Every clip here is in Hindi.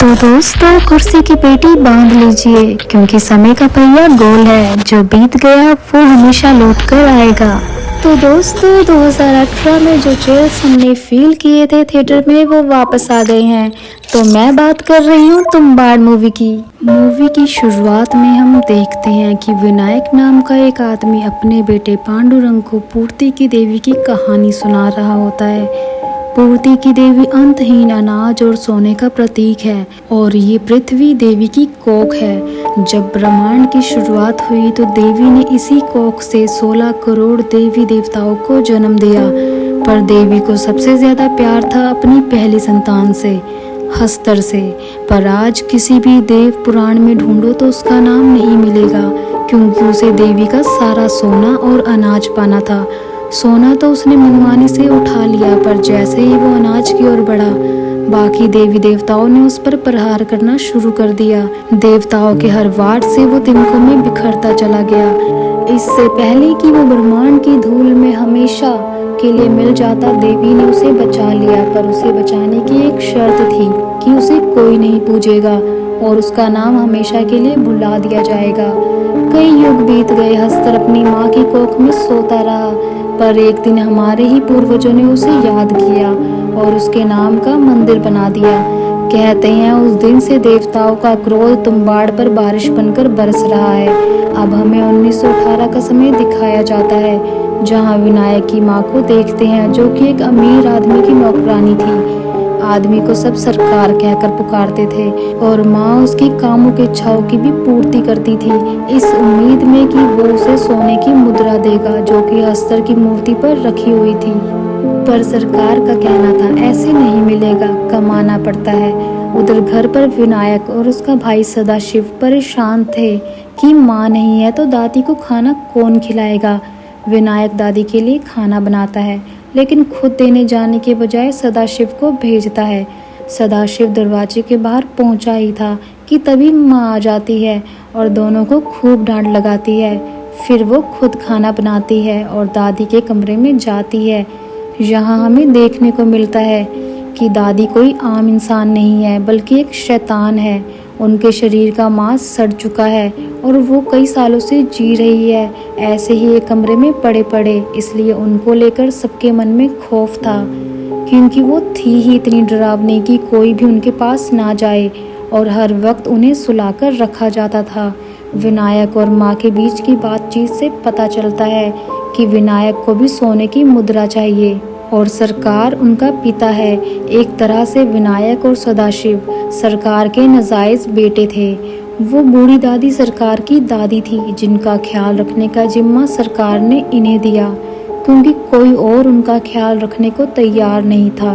तो दोस्तों कुर्सी की पेटी बांध लीजिए क्योंकि समय का पहिया गोल है, जो बीत गया वो हमेशा लौट कर आएगा। तो दोस्तों 2018 में जो चेयर्स हमने फील किए थे थिएटर में वो वापस आ गए हैं। तो मैं बात कर रही हूँ तुम्बाड़ मूवी की। मूवी की शुरुआत में हम देखते हैं कि विनायक नाम का एक आदमी अपने बेटे पांडुरंग को पूर्ति की देवी की कहानी सुना रहा होता है। पूर्ति की देवी अंतहीन अनाज और सोने का प्रतीक है और ये पृथ्वी देवी की कोख है। जब ब्रह्मांड की शुरुआत हुई तो देवी ने इसी कोख से 16 करोड़ देवी देवताओं को जन्म दिया, पर देवी को सबसे ज्यादा प्यार था अपनी पहली संतान से, हस्तर से। पर आज किसी भी देव पुराण में ढूंढो तो उसका नाम नहीं मिलेगा, क्योंकि उसे देवी का सारा सोना और अनाज पाना था। सोना तो उसने मनमानी से उठा लिया, पर जैसे ही वो अनाज की ओर बढ़ा, बाकी देवी देवताओं ने उस पर प्रहार करना शुरू कर दिया। देवताओं के हर वार से वो तिनकों में बिखरता चला गया। इससे पहले कि वो ब्रह्मांड की धूल में हमेशा के लिए मिल जाता, देवी ने उसे बचा लिया। पर उसे बचाने की एक शर्त थी कि उसे कोई नहीं पूजेगा और उसका नाम हमेशा के लिए भुला दिया जाएगा। कई युग बीत गए, हस्तर अपनी माँ की कोख में सोता रहा, पर एक दिन हमारे ही पूर्वजों ने उसे याद किया और उसके नाम का मंदिर बना दिया। कहते हैं उस दिन से देवताओं का क्रोध तुम्बाड़ पर बारिश बनकर बरस रहा है। अब हमें 1918 का समय दिखाया जाता है, जहां विनायक की मां को देखते हैं, जो कि एक अमीर आदमी की नौकरानी थी। आदमी को सब सरकार कहकर पुकारते थे और माँ उसकी कामुक इच्छाओं की भी पूर्ति करती थी, इस उम्मीद में कि वो उसे सोने की मुद्रा देगा जो कि हस्तर की मूर्ति पर रखी हुई थी। पर सरकार का कहना था ऐसे नहीं मिलेगा, कमाना पड़ता है। उधर घर पर विनायक और उसका भाई सदाशिव परेशान थे कि माँ नहीं है तो दादी को खाना कौन खिलाएगा। विनायक दादी के लिए खाना बनाता है, लेकिन खुद देने जाने के बजाय सदाशिव को भेजता है। सदाशिव दरवाजे के बाहर पहुंचा ही था कि तभी माँ आ जाती है और दोनों को खूब डांट लगाती है। फिर वो खुद खाना बनाती है और दादी के कमरे में जाती है। यहाँ हमें देखने को मिलता है कि दादी कोई आम इंसान नहीं है, बल्कि एक शैतान है। उनके शरीर का मांस सड़ चुका है और वो कई सालों से जी रही है ऐसे ही एक कमरे में पड़े पड़े। इसलिए उनको लेकर सबके मन में खौफ था, क्योंकि वो थी ही इतनी डरावनी कि कोई भी उनके पास ना जाए और हर वक्त उन्हें सुलाकर रखा जाता था। विनायक और माँ के बीच की बातचीत से पता चलता है कि विनायक को भी सोने की मुद्रा चाहिए और सरकार उनका पिता है। एक तरह से विनायक और सदाशिव सरकार के नाजायज बेटे थे। वो बूढ़ी दादी सरकार की दादी थी, जिनका ख्याल रखने का जिम्मा सरकार ने इन्हें दिया, क्योंकि कोई और उनका ख्याल रखने को तैयार नहीं था।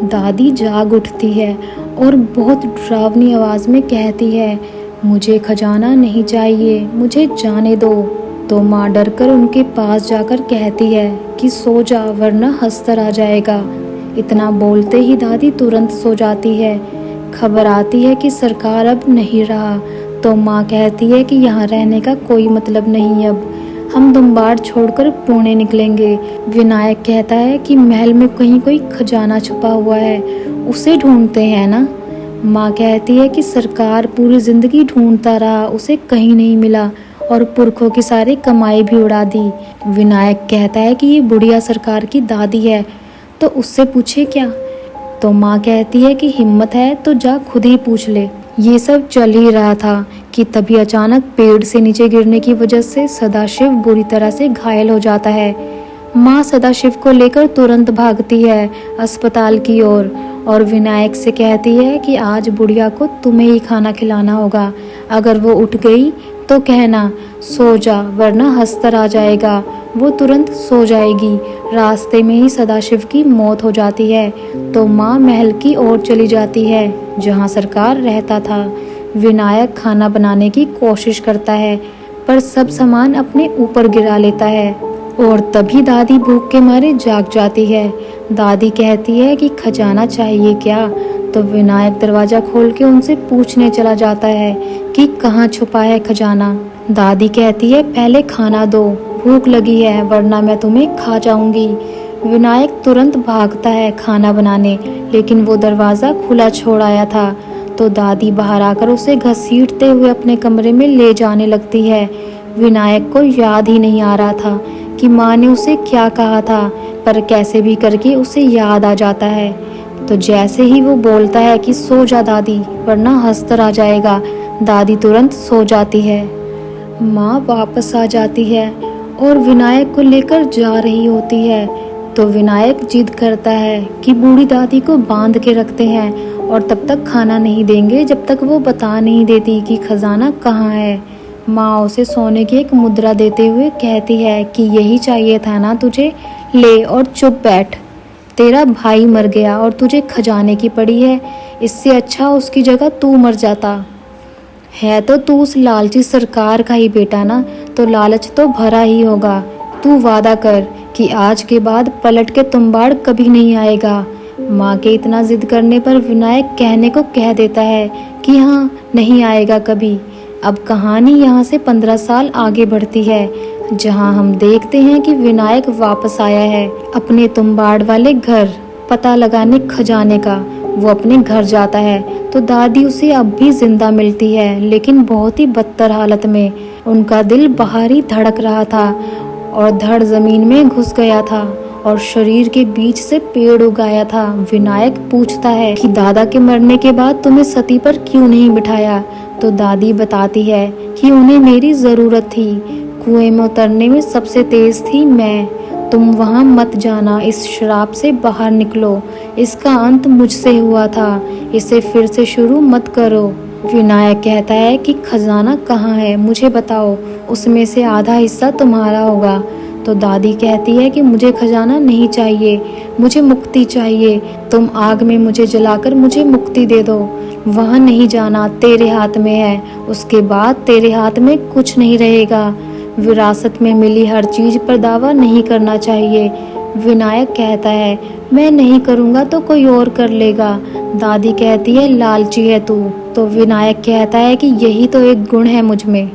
दादी जाग उठती है और बहुत डरावनी आवाज में कहती है, मुझे खजाना नहीं चाहिए, मुझे जाने दो। तो माँ डरकर उनके पास जाकर कहती है कि सो जा, वरना हस्तर आ जाएगा। इतना बोलते ही दादी तुरंत सो जाती है। खबर आती है कि सरकार अब नहीं रहा, तो माँ कहती है कि यहाँ रहने का कोई मतलब नहीं, अब हम तुम्बाड़ छोड़कर पुणे निकलेंगे। विनायक कहता है कि महल में कहीं कोई खजाना छुपा हुआ है, उसे ढूंढते हैं ना। माँ कहती है कि सरकार पूरी जिंदगी ढूंढता रहा, उसे कहीं नहीं मिला और पुरखों की सारी कमाई भी उड़ा दी। विनायक कहता है कि ये बुढ़िया सरकार की दादी है, तो उससे पूछे क्या। तो माँ कहती है कि हिम्मत है तो जा खुद ही पूछ ले। ये सब चल ही रहा था कि तभी अचानक पेड़ से नीचे गिरने की वजह से सदाशिव बुरी तरह से घायल हो जाता है। माँ सदाशिव को लेकर तुरंत भागती है अस्पताल की ओर और विनायक से कहती है कि आज बुढ़िया को तुम्हें ही खाना खिलाना होगा। अगर वो उठ गई तो कहना सो जा, वरना हस्तर आ जाएगा। वो तुरंत सो जाएगी। रास्ते में ही सदाशिव की मौत हो जाती है, तो माँ महल की ओर चली जाती है जहाँ सरकार रहता था। विनायक खाना बनाने की कोशिश करता है, पर सब सामान अपने ऊपर गिरा लेता है और तभी दादी भूख के मारे जाग जाती है। दादी कहती है कि खजाना चाहिए क्या, तो विनायक दरवाजा खोल के उनसे पूछने चला जाता है कि कहाँ छुपा है खजाना। दादी कहती है पहले खाना दो, भूख लगी है, वरना मैं तुम्हें खा जाऊंगी। विनायक तुरंत भागता है खाना बनाने, लेकिन वो दरवाजा खुला छोड़ आया था, तो दादी बाहर आकर उसे घसीटते हुए अपने कमरे में ले जाने लगती है। विनायक को याद ही नहीं आ रहा था कि माँ ने उसे क्या कहा था, पर कैसे भी करके उसे याद आ जाता है। तो जैसे ही वो बोलता है कि सो जा दादी वरना हस्तर आ जाएगा, दादी तुरंत सो जाती है। माँ वापस आ जाती है और विनायक को लेकर जा रही होती है। तो विनायक जिद करता है कि बूढ़ी दादी को बांध के रखते हैं और तब तक खाना नहीं देंगे जब तक वो बता नहीं देती कि खजाना कहाँ है। माँ उसे सोने की एक मुद्रा देते हुए कहती है कि यही चाहिए था ना तुझे, ले और चुप बैठ। तेरा भाई मर गया और तुझे खजाने की पड़ी है, इससे अच्छा उसकी जगह तू मर जाता। है तो तू उस लालची सरकार का ही बेटा ना, तो लालच तो भरा ही होगा। तू वादा कर कि आज के बाद पलट के तुम्बाड़ कभी नहीं आएगा। माँ के इतना जिद करने पर विनायक कहने को कह देता है कि हाँ नहीं आएगा कभी। अब कहानी यहाँ से 15 साल आगे बढ़ती है, जहाँ हम देखते हैं कि विनायक वापस आया है अपने तुम्बाड़ वाले घर पता लगाने खजाने का। वो अपने घर जाता है तो दादी उसे अब भी जिंदा मिलती है, लेकिन बहुत ही बदतर हालत में। उनका दिल बाहर ही धड़क रहा था और धड़ जमीन में घुस गया था और शरीर के बीच से पेड़ उगाया था। विनायक पूछता है कि दादा के मरने के बाद तुम्हें सती पर क्यों नहीं बिठाया? तो दादी बताती है कि उन्हें मेरी जरूरत थी, कुएं में उतरने में सबसे तेज थी मैं। तुम वहां मत जाना, इस श्राप से बाहर निकलो, इसका अंत मुझसे हुआ था, इसे फिर से शुरू मत करो। विनायक कहता है कि खजाना कहाँ है, मुझे बताओ, उसमें से आधा हिस्सा तुम्हारा होगा। तो दादी कहती है कि मुझे खजाना नहीं चाहिए, मुझे मुक्ति चाहिए। तुम आग में मुझे जलाकर मुझे मुक्ति दे दो। वहां नहीं जाना, तेरे हाथ में है, उसके बाद तेरे हाथ में कुछ नहीं रहेगा। विरासत में मिली हर चीज पर दावा नहीं करना चाहिए। विनायक कहता है मैं नहीं करूँगा तो कोई और कर लेगा। दादी कहती है लालची है तू। तो विनायक कहता है कि यही तो एक गुण है मुझ में।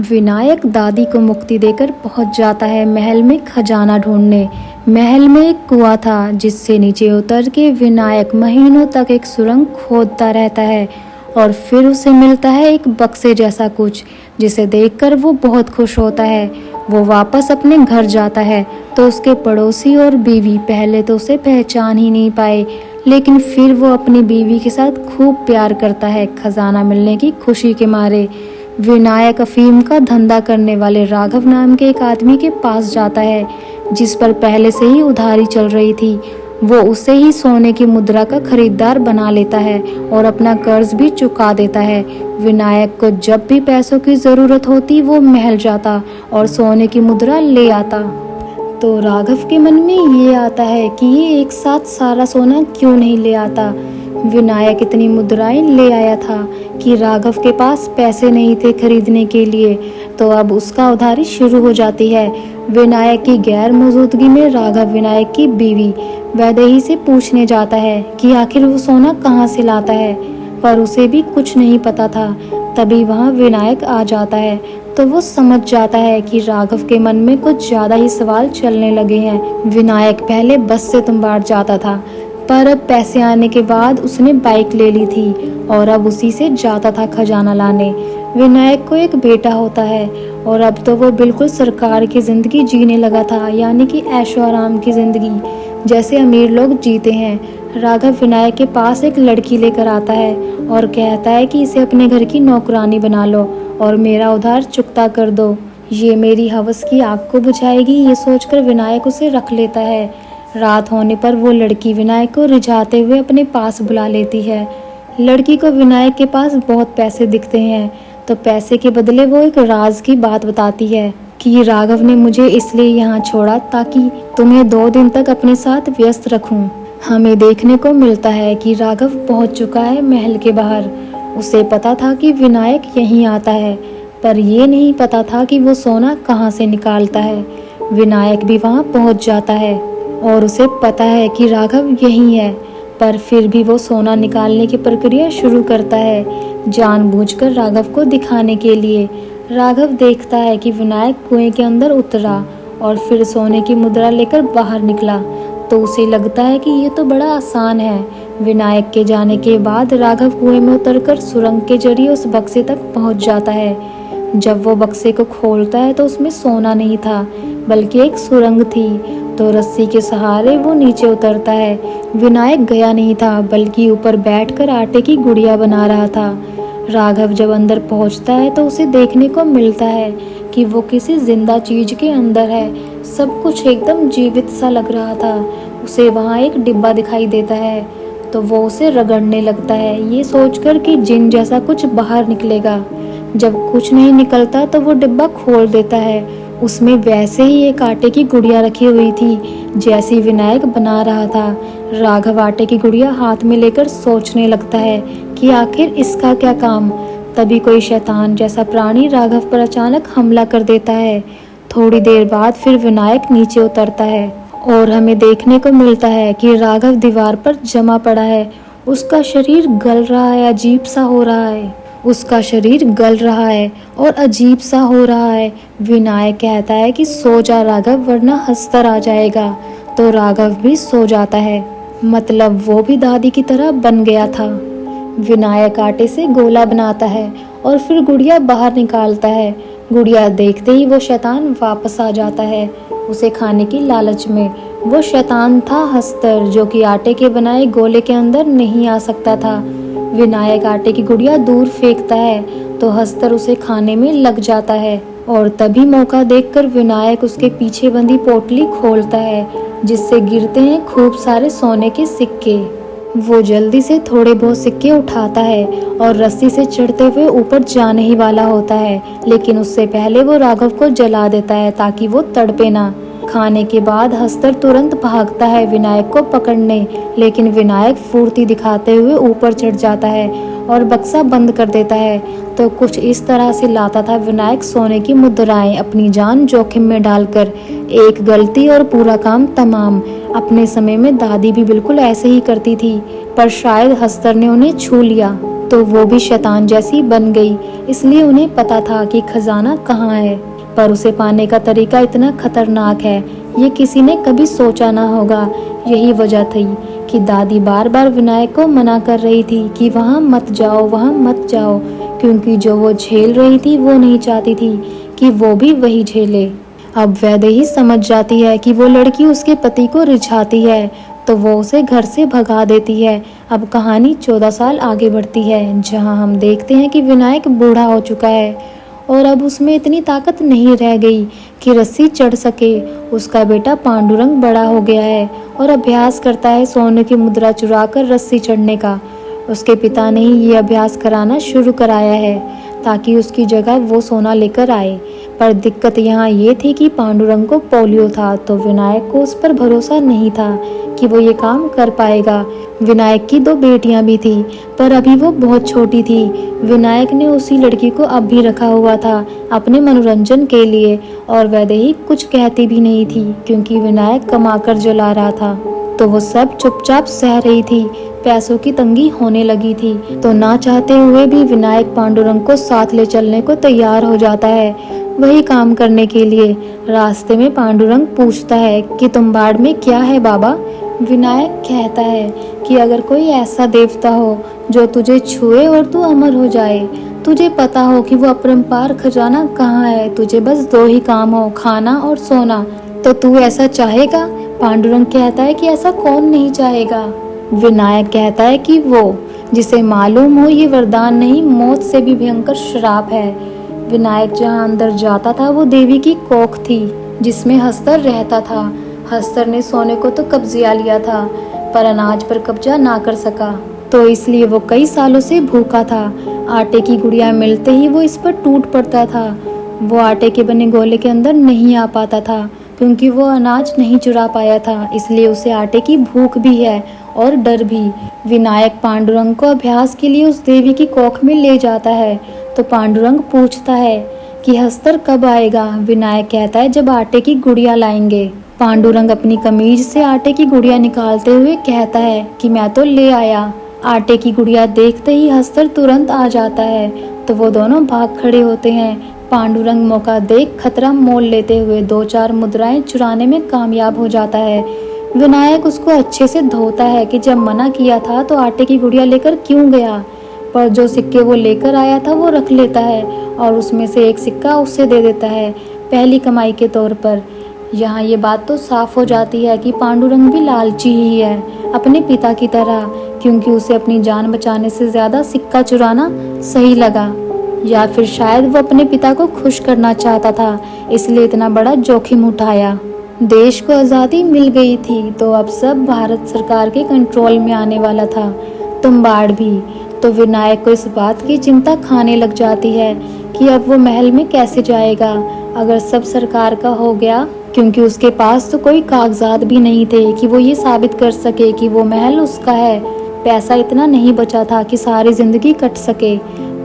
विनायक दादी को मुक्ति देकर पहुंच जाता है महल में खजाना ढूंढने। महल में एक कुआं था जिससे नीचे उतर के विनायक महीनों तक एक सुरंग खोदता रहता है और फिर उसे मिलता है एक बक्से जैसा कुछ, जिसे देखकर वो बहुत खुश होता है। वो वापस अपने घर जाता है तो उसके पड़ोसी और बीवी पहले तो उसे पहचान ही नहीं पाए, लेकिन फिर वो अपनी बीवी के साथ खूब प्यार करता है खजाना मिलने की खुशी के मारे। विनायक अफीम का धंधा करने वाले राघव नाम के एक आदमी के पास जाता है जिस पर पहले से ही उधारी चल रही थी। वो उसे ही सोने की मुद्रा का खरीदार बना लेता है और अपना कर्ज भी चुका देता है। विनायक को जब भी पैसों की जरूरत होती वो महल जाता और सोने की मुद्रा ले आता। तो राघव के मन में ये आता है कि ये एक साथ सारा सोना क्यों नहीं ले आता। विनायक इतनी मुद्राएं ले आया था कि राघव के पास पैसे नहीं थे खरीदने के लिए, तो अब उसका उधारी शुरू हो जाती है। विनायक की गैर मौजूदगी में राघव विनायक की बीवी वैदेही से पूछने जाता है कि आखिर वो सोना कहाँ से लाता है, पर उसे भी कुछ नहीं पता था। तभी वहाँ विनायक आ जाता है तो वो समझ जाता है कि राघव के मन में कुछ ज्यादा ही सवाल चलने लगे हैं। विनायक पहले बस से तुम्बाड़ जाता था, पर अब पैसे आने के बाद उसने बाइक ले ली थी और अब उसी से जाता था खजाना लाने। विनायक को एक बेटा होता है और अब तो वो बिल्कुल सरकार की जिंदगी जीने लगा था, यानी कि ऐशो आराम की जिंदगी जैसे अमीर लोग जीते हैं। राघव विनायक के पास एक लड़की लेकर आता है और कहता है कि इसे अपने घर की नौकरानी बना लो और मेरा उधार चुकता कर दो, ये मेरी हवस की आग को बुझाएगी। ये सोचकर विनायक उसे रख लेता है। रात होने पर वो लड़की विनायक को रिझाते हुए अपने पास बुला लेती है। लड़की को विनायक के पास बहुत पैसे दिखते हैं, तो पैसे के बदले वो एक राज की बात बताती है कि राघव ने मुझे इसलिए यहाँ छोड़ा ताकि तुम्हें 2 दिन तक अपने साथ व्यस्त रखूं। हमें देखने को मिलता है कि राघव पहुंच चुका है महल के बाहर। उसे पता था कि विनायक यहीं आता है, पर ये नहीं पता था कि वो सोना कहाँ से निकालता है। विनायक भी वहाँ पहुँच जाता है और उसे पता है कि राघव यहीं है, पर फिर भी वो सोना निकालने की प्रक्रिया शुरू करता है, जानबूझकर राघव को दिखाने के लिए। राघव देखता है कि विनायक कुएं के अंदर उतरा और फिर सोने की मुद्रा लेकर बाहर निकला, तो उसे लगता है कि ये तो बड़ा आसान है। विनायक के जाने के बाद राघव कुएं में उतरकर सुरंग के जरिए उस बक्से तक पहुंच जाता है। जब वो बक्से को खोलता है तो उसमें सोना नहीं था, बल्कि एक सुरंग थी। तो रस्सी के सहारे वो नीचे उतरता है। विनायक गया नहीं था, बल्कि ऊपर बैठकर आटे की गुड़िया बना रहा था। राघव जब अंदर पहुंचता है तो उसे देखने को मिलता है कि वो किसी जिंदा चीज के अंदर है। सब कुछ एकदम जीवित सा लग रहा था। उसे वहां एक डिब्बा दिखाई देता है, तो वो उसे रगड़ने लगता है, ये सोचकर कि जिन जैसा कुछ बाहर निकलेगा। जब कुछ नहीं निकलता तो वो डिब्बा खोल देता है। उसमें वैसे ही एक आटे की गुड़िया रखी हुई थी, जैसी विनायक बना रहा था। राघव आटे की गुड़िया हाथ में लेकर सोचने लगता है कि आखिर इसका क्या काम। तभी कोई शैतान जैसा प्राणी राघव पर अचानक हमला कर देता है। थोड़ी देर बाद फिर विनायक नीचे उतरता है और हमें देखने को मिलता है कि राघव दीवार पर जमा पड़ा है। उसका शरीर गल रहा है, अजीब सा हो रहा है। उसका शरीर गल रहा है और अजीब सा हो रहा है। विनायक कहता है कि सो जा राघव, वरना हस्तर आ जाएगा। तो राघव भी सो जाता है, मतलब वो भी दादी की तरह बन गया था। विनायक आटे से गोला बनाता है और फिर गुड़िया बाहर निकालता है। गुड़िया देखते ही वो शैतान वापस आ जाता है, उसे खाने की लालच में। वो शैतान था हस्तर, जो कि आटे के बनाए गोले के अंदर नहीं आ सकता था। विनायक आटे की गुड़िया दूर फेंकता है तो हस्तर उसे खाने में लग जाता है, और तभी मौका देखकर विनायक उसके पीछे बंधी पोटली खोलता है, जिससे गिरते हैं खूब सारे सोने के सिक्के। वो जल्दी से थोड़े बहुत सिक्के उठाता है और रस्सी से चढ़ते हुए ऊपर जाने ही वाला होता है, लेकिन उससे पहले वो राघव को जला देता है ताकि वो तड़पे ना। खाने के बाद हस्तर तुरंत भागता है विनायक को पकड़ने, लेकिन विनायक फुर्ती दिखाते हुए ऊपर चढ़ जाता है और बक्सा बंद कर देता है। तो कुछ इस तरह से लाता था विनायक सोने की मुद्राएं, अपनी जान जोखिम में डालकर। एक गलती और पूरा काम तमाम। अपने समय में दादी भी बिल्कुल ऐसे ही करती थी, पर शायद हस्तर ने उन्हें छू लिया तो वो भी शैतान जैसी बन गई। इसलिए उन्हें पता था कि खजाना कहाँ है, पर उसे पाने का तरीका इतना खतरनाक है, ये किसी ने कभी सोचा ना होगा। यही वजह थी कि दादी बार बार विनायक को मना कर रही थी कि वहाँ मत जाओ, वहाँ मत जाओ, क्योंकि जो वो झेल रही थी वो नहीं चाहती थी कि वो भी वही झेले। अब वैदेही समझ जाती है कि वो लड़की उसके पति को रिझाती है, तो वो उसे घर से भगा देती है। अब कहानी 14 साल आगे बढ़ती है, जहाँ हम देखते हैं कि विनायक बूढ़ा हो चुका है और अब उसमें इतनी ताकत नहीं रह गई कि रस्सी चढ़ सके। उसका बेटा पांडुरंग बड़ा हो गया है और अभ्यास करता है सोने की मुद्रा चुराकर रस्सी चढ़ने का। उसके पिता ने ही ये अभ्यास कराना शुरू कराया है ताकि उसकी जगह वो सोना लेकर आए। पर दिक्कत यहाँ ये थी कि पांडुरंग को पोलियो था, तो विनायक को उस पर भरोसा नहीं था कि वो ये काम कर पाएगा। विनायक की 2 बेटियां भी थी, पर अभी वो बहुत छोटी थी। विनायक ने उसी लड़की को अब भी रखा हुआ था अपने मनोरंजन के लिए, और वैदेही कुछ कहती भी नहीं थी क्योंकि विनायक कमाकर जो ला रहा था तो वो सब चुपचाप सह रही थी। पैसों की तंगी होने लगी थी, तो ना चाहते हुए भी विनायक पांडुरंग को साथ ले चलने को तैयार हो जाता है, वही काम करने के लिए। रास्ते में पांडुरंग पूछता है कि तुम्बाड़ में क्या है बाबा। विनायक कहता है कि अगर कोई ऐसा देवता हो जो तुझे छुए और तू अमर हो जाए, तुझे पता हो कि वो अपरंपार खजाना कहाँ है, तुझे बस 2 ही काम हो, खाना और सोना, तो तू ऐसा चाहेगा? पांडुरंग कहता है कि ऐसा कौन नहीं चाहेगा। विनायक कहता है कि वो जिसे मालूम हो ये वरदान नहीं, मौत से भी भयंकर श्राप है। विनायक जहाँ अंदर जाता था वो देवी की कोख थी जिसमें हस्तर रहता था। हस्तर ने सोने को तो कब्जा लिया था, पर अनाज पर कब्जा ना कर सका, तो इसलिए वो कई सालों से भूखा था। आटे की गुड़िया मिलते ही वो इस पर टूट पड़ता था। वो आटे के बने गोले के अंदर नहीं आ पाता था क्योंकि वो अनाज नहीं चुरा पाया था, इसलिए उसे आटे की भूख भी है और डर भी। विनायक पांडुरंग को अभ्यास के लिए उस देवी की कोख में ले जाता है, तो पांडुरंग पूछता है कि हस्तर कब आएगा। विनायक कहता है जब आटे की गुड़िया लाएंगे। पांडुरंग अपनी कमीज से आटे की गुड़िया निकालते हुए कहता है कि मैं तो ले आया। आटे की गुड़िया देखते ही हस्तर तुरंत आ जाता है, तो वो दोनों भाग खड़े होते हैं। पांडुरंग मौका देख खतरा मोल लेते हुए 2-4 मुद्राएं चुराने में कामयाब हो जाता है। विनायक उसको अच्छे से धोता है कि जब मना किया था तो आटे की गुड़िया लेकर क्यों गया, पर जो सिक्के वो लेकर आया था वो रख लेता है और उसमें से एक सिक्का उसे दे देता है पहली कमाई के तौर पर। यहाँ ये बात तो साफ हो जाती है कि पांडुरंग भी लालची ही है अपने पिता की तरह, क्योंकि उसे अपनी जान बचाने से ज्यादा सिक्का चुराना सही लगा, या फिर शायद वो अपने पिता को खुश करना चाहता था इसलिए इतना बड़ा जोखिम उठाया। देश को आज़ादी मिल गई थी तो अब सब भारत सरकार के कंट्रोल में आने वाला था, तुम्बाड़ भी। तो विनायक को इस बात की चिंता खाने लग जाती है कि अब वो महल में कैसे जाएगा अगर सब सरकार का हो गया, क्योंकि उसके पास तो कोई कागजात भी नहीं थे कि वो ये साबित कर सके कि वो महल उसका है। पैसा इतना नहीं बचा था कि सारी जिंदगी कट सके।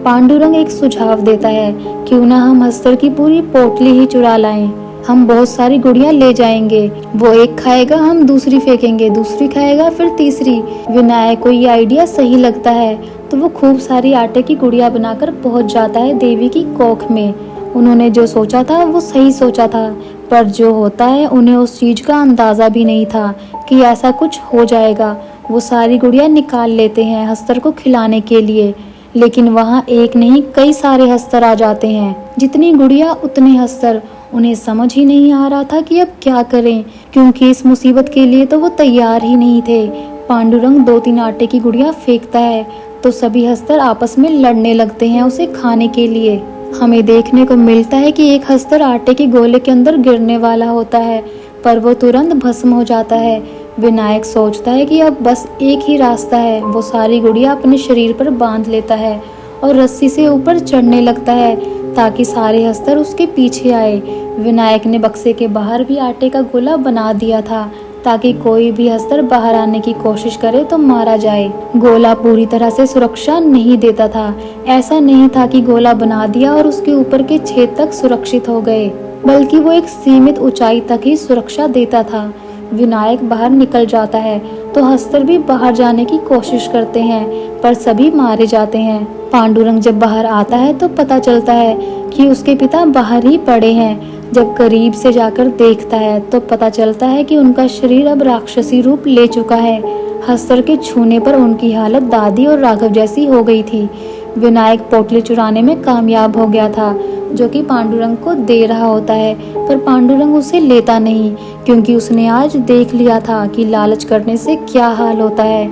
पांडुरंग एक सुझाव देता है, क्यों ना हम अस्तर की पूरी पोटली ही चुरा लाएं, हम बहुत सारी गुड़ियां ले जाएंगे, वो एक खाएगा हम दूसरी फेंकेंगे, दूसरी खाएगा फिर तीसरी। विनायक को ये आइडिया सही लगता है तो वो खूब सारी आटे की गुड़िया बनाकर पहुंच जाता है देवी की कोख में। उन्होंने जो सोचा था वो सही सोचा था, पर जो होता है उन्हें उस चीज का अंदाजा भी नहीं था कि ऐसा कुछ हो जाएगा। वो सारी गुड़िया निकाल लेते हैं हस्तर को खिलाने के लिए, लेकिन वहाँ एक नहीं कई सारे हस्तर आ जाते हैं, जितनी गुड़िया उतने हस्तर। उन्हें समझ ही नहीं आ रहा था कि अब क्या करें, क्योंकि इस मुसीबत के लिए तो वो तैयार ही नहीं थे। पांडुरंग 2-3 आटे की गुड़िया फेंकता है तो सभी हस्तर आपस में लड़ने लगते हैं उसे खाने के लिए। हमें देखने को मिलता है कि एक हस्तर आटे के गोले के अंदर गिरने वाला होता है, पर वो तुरंत भस्म हो जाता है। विनायक सोचता है कि अब बस एक ही रास्ता है। वो सारी गुड़िया अपने शरीर पर बांध लेता है और रस्सी से ऊपर चढ़ने लगता है ताकि सारे हस्तर उसके पीछे आए। विनायक ने बक्से के बाहर भी आटे का गोला बना दिया था ताकि कोई भी हस्तर बाहर आने की कोशिश करे तो मारा जाए। गोला पूरी तरह से सुरक्षा नहीं देता था। ऐसा नहीं था कि गोला बना दिया और उसके ऊपर के छेद तक सुरक्षित हो गए, बल्कि वो एक सीमित ऊंचाई तक ही सुरक्षा देता था। विनायक बाहर निकल जाता है तो हस्तर भी बाहर जाने की कोशिश करते हैं, पर सभी मारे जाते हैं। पांडुरंग जब बाहर आता है तो पता चलता है कि उसके पिता बाहर ही पड़े हैं। जब करीब से जाकर देखता है तो पता चलता है कि उनका शरीर अब राक्षसी रूप ले चुका है। हस्तर के छूने पर उनकी हालत दादी और राघव जैसी हो गई थी। विनायक पोटली चुराने में कामयाब हो गया था, जो कि पांडुरंग को दे रहा होता है, पर पांडुरंग उसे लेता नहीं, क्योंकि उसने आज देख लिया था कि लालच करने से क्या हाल होता है।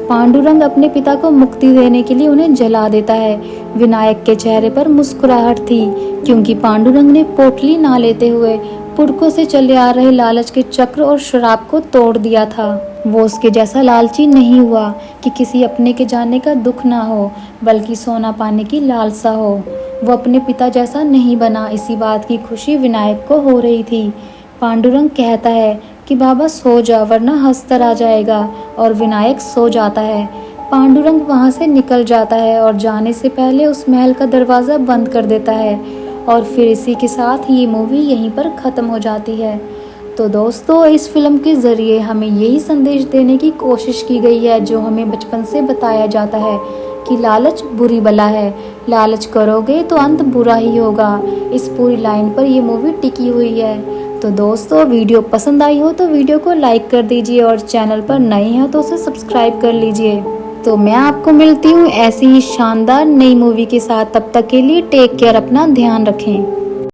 पांडुरंग अपने पिता को मुक्ति देने के लिए उन्हें जला देता है। विनायक के चेहरे पर मुस्कुराहट थी, क्योंकि पांडुरंग ने पोटली ना लेते हुए पुरखों से चले आ रहे लालच के चक्र और शराब को तोड़ दिया था। वो उसके जैसा लालची नहीं हुआ कि किसी अपने के जाने का दुख ना हो, बल्कि सोना पाने की लालसा हो। वो अपने पिता जैसा नहीं बना, इसी बात की खुशी विनायक को हो रही थी। पांडुरंग कहता है कि बाबा सो जा वरना हस्तर आ जाएगा, और विनायक सो जाता है। पांडुरंग वहां से निकल जाता है और जाने से पहले उस महल का दरवाज़ा बंद कर देता है। और फिर इसी के साथ ये मूवी यहीं पर ख़त्म हो जाती है। तो दोस्तों, इस फिल्म के ज़रिए हमें यही संदेश देने की कोशिश की गई है जो हमें बचपन से बताया जाता है कि लालच बुरी बला है, लालच करोगे तो अंत बुरा ही होगा। इस पूरी लाइन पर ये मूवी टिकी हुई है। तो दोस्तों, वीडियो पसंद आई हो तो वीडियो को लाइक कर दीजिए और चैनल पर नए हैं तो उसे सब्सक्राइब कर लीजिए। तो मैं आपको मिलती हूँ ऐसी ही शानदार नई मूवी के साथ। तब तक के लिए टेक केयर, अपना ध्यान रखें।